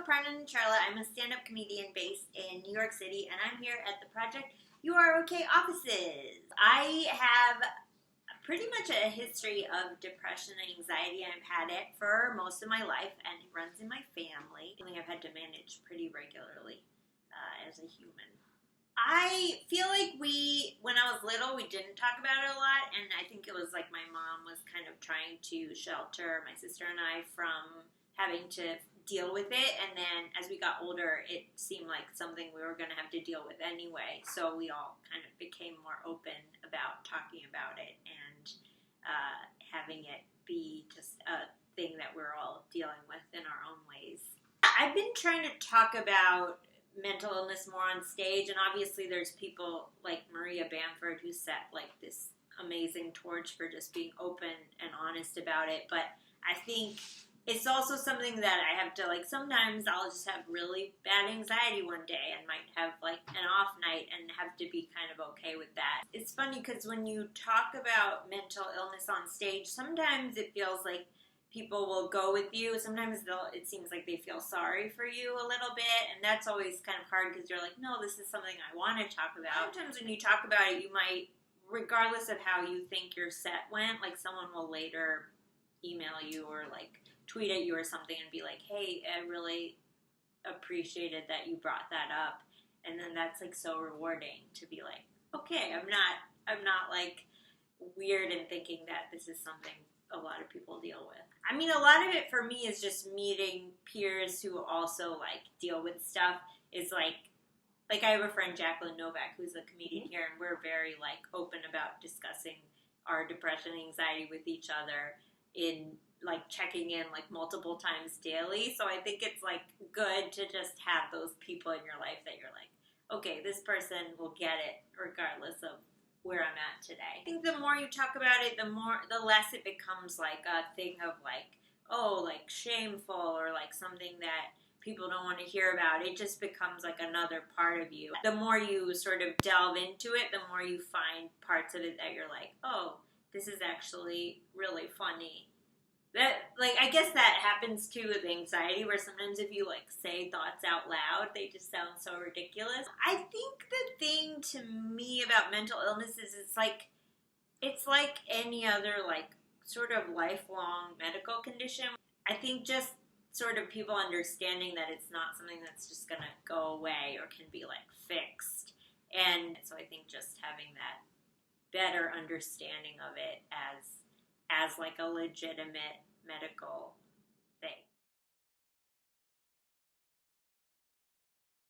Aparna Nancherla. I'm a stand-up comedian based in New York City, and I'm here at the Project UROK offices. I have pretty much a history of depression and anxiety. I've had it for most of my life, and it runs in my family. Something I've had to manage pretty regularly as a human. I feel like when I was little, we didn't talk about it a lot, and I think it was like my mom was kind of trying to shelter my sister and I from having to deal with it, and then as we got older, it seemed like something we were going to have to deal with anyway, so we all kind of became more open about talking about it and having it be just a thing that we're all dealing with in our own ways. I've been trying to talk about mental illness more on stage, and obviously there's people like Maria Bamford who set like this amazing torch for just being open and honest about it, but I think it's also something that I have to, like, sometimes I'll just have really bad anxiety one day and might have, like, an off night and have to be kind of okay with that. It's funny because when you talk about mental illness on stage, sometimes it feels like people will go with you. Sometimes it seems like they feel sorry for you a little bit, and that's always kind of hard because you're like, no, this is something I want to talk about. Sometimes when you talk about it, you might, regardless of how you think your set went, like, someone will later email you or, like, tweet at you or something and be like, hey, I really appreciated that you brought that up. And then that's like so rewarding to be like, okay, I'm not like weird in thinking that this is something a lot of people deal with. I mean, a lot of it for me is just meeting peers who also like deal with stuff. Is like I have a friend, Jacqueline Novak, who's a comedian here, and we're very like open about discussing our depression and anxiety with each other in like checking in like multiple times daily. So I think it's like good to just have those people in your life that you're like, okay, this person will get it regardless of where I'm at today. I think the more you talk about it, the less it becomes like a thing of like, oh, like shameful or like something that people don't want to hear about. It just becomes like another part of you. The more you sort of delve into it, the more you find parts of it that you're like, oh, this is actually really funny. That, like, I guess that happens too with anxiety, where sometimes if you, like, say thoughts out loud, they just sound so ridiculous. I think the thing to me about mental illness is it's like any other, like, sort of lifelong medical condition. I think just sort of people understanding that it's not something that's just gonna go away or can be, like, fixed. And so I think just having that better understanding of it as like a legitimate medical